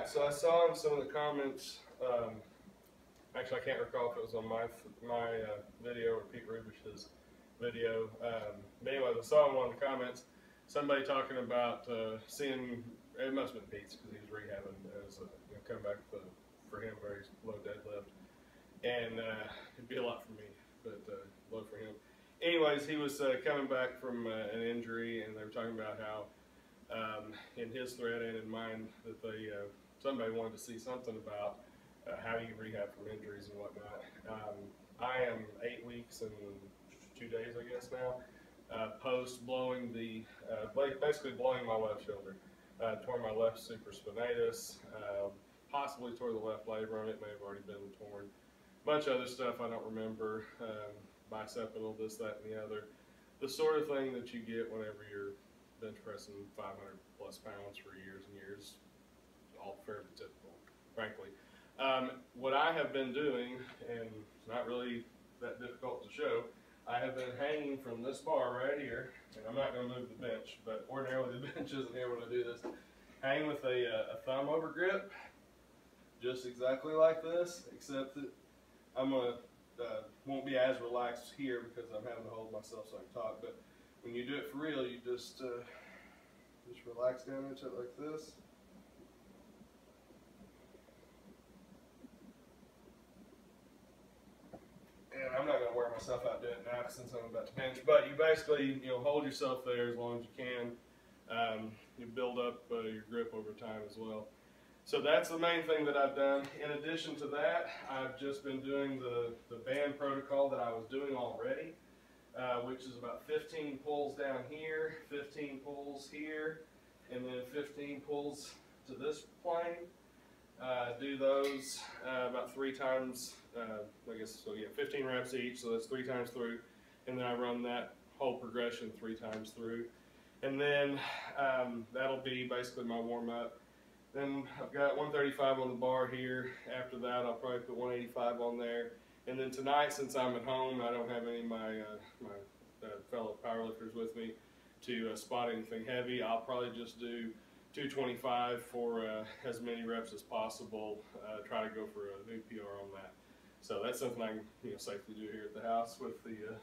Alright, so I saw in some of the comments, actually I can't recall if it was on my video or Pete Rubish's video, but anyway, I saw in one of the comments somebody talking about seeing, it must have been Pete's because he was rehabbing as coming back for him very low deadlift, and it'd be a lot for me, but low for him. Anyways, he was coming back from an injury, and they were talking about how in his thread and in mine that they somebody wanted to see something about how you rehab from injuries and whatnot. I am 8 weeks and 2 days, I guess now, post blowing the basically blowing my left shoulder. Tore my left supraspinatus, possibly tore the left labrum. It may have already been torn. Bunch of other stuff I don't remember. Bicipital, this, that, and the other. The sort of thing that you get whenever you're bench pressing 500 plus pounds for years and years. All fairly typical, frankly. What I have been doing, and it's not really that difficult to show, I have been hanging from this bar right here, and I'm not going to move the bench, but ordinarily the bench isn't here when I do this. Hang with a thumb over grip, just exactly like this, except that I'm going to won't be as relaxed here because I'm having to hold myself so I can talk. But when you do it for real, you just relax down into it like this. And I'm not going to wear myself out doing it now since I'm about to bench. But you basically, hold yourself there as long as you can. You build up your grip over time as well. So that's the main thing that I've done. In addition to that, I've just been doing the band protocol that I was doing already, which is about 15 pulls down here, 15 pulls here, and then 15 pulls to this plane. Do those about 3 times, I guess, so yeah, 15 reps each, so that's 3 times through, and then I run that whole progression 3 times through. And then that'll be basically my warm-up. Then I've got 135 on the bar here. After that, I'll probably put 185 on there. And then tonight, since I'm at home, I don't have any of my fellow powerlifters with me to spot anything heavy. I'll probably just do 225 for as many reps as possible. Try to go for a new PR on that. So that's something I can safely do here at the house with the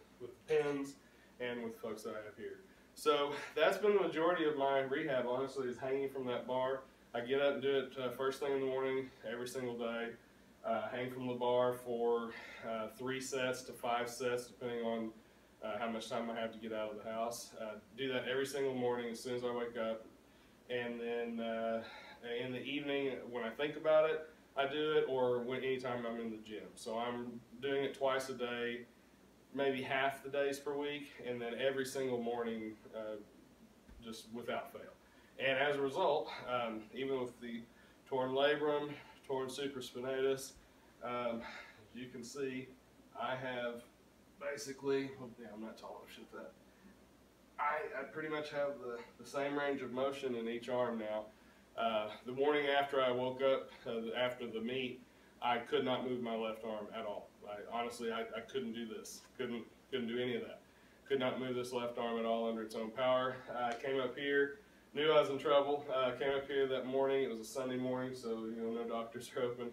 pins and with folks that I have here. So that's been the majority of my rehab, honestly, is hanging from that bar. I get up and do it first thing in the morning, every single day. Hang from the bar for 3 sets to 5 sets, depending on how much time I have to get out of the house. Do that every single morning as soon as I wake up. And then in the evening, when I think about it, I do it, or anytime I'm in the gym. So I'm doing it twice a day, maybe half the days per week, and then every single morning, just without fail. And as a result, even with the torn labrum, torn supraspinatus, as you can see, I have basically, yeah, I'm not tall enough to shoot that. I pretty much have the same range of motion in each arm now. The morning after I woke up, after the meet, I could not move my left arm at all. Honestly, I couldn't do this. Couldn't do any of that. Could not move this left arm at all under its own power. I came up here. Knew I was in trouble. Came up here that morning. It was a Sunday morning, so no doctors are open.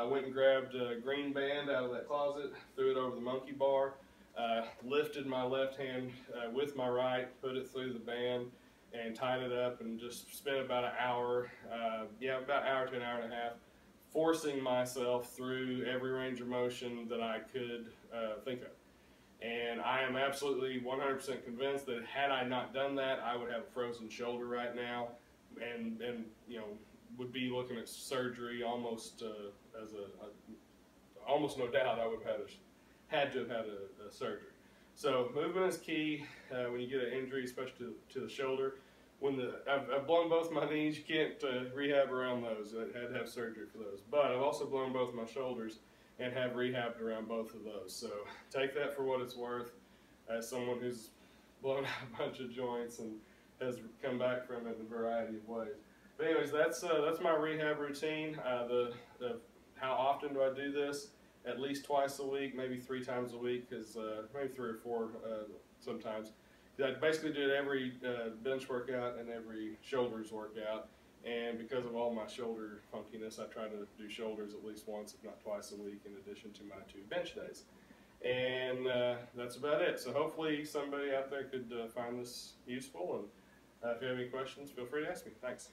Went and grabbed a green band out of that closet, threw it over the monkey bar, lifted my left hand with my right, put it through the band, and tied it up, and just spent about an hour, about an hour to an hour and a half, forcing myself through every range of motion that I could think of. And I am absolutely 100% convinced that had I not done that, I would have a frozen shoulder right now, and would be looking at surgery almost almost no doubt I would have had to have had a surgery. So movement is key when you get an injury, especially to the shoulder. I've blown both my knees, you can't rehab around those. I had to have surgery for those. But I've also blown both my shoulders and have rehabbed around both of those. So take that for what it's worth. As someone who's blown out a bunch of joints and has come back from it in a variety of ways. But anyways, that's my rehab routine. How often do I do this? At least twice a week, maybe 3 times a week, because maybe 3 or 4 sometimes. I basically do it every bench workout and every shoulders workout. And because of all my shoulder funkiness, I try to do shoulders at least once, if not twice a week, in addition to my 2 bench days. And that's about it. So hopefully somebody out there could find this useful. And if you have any questions, feel free to ask me. Thanks.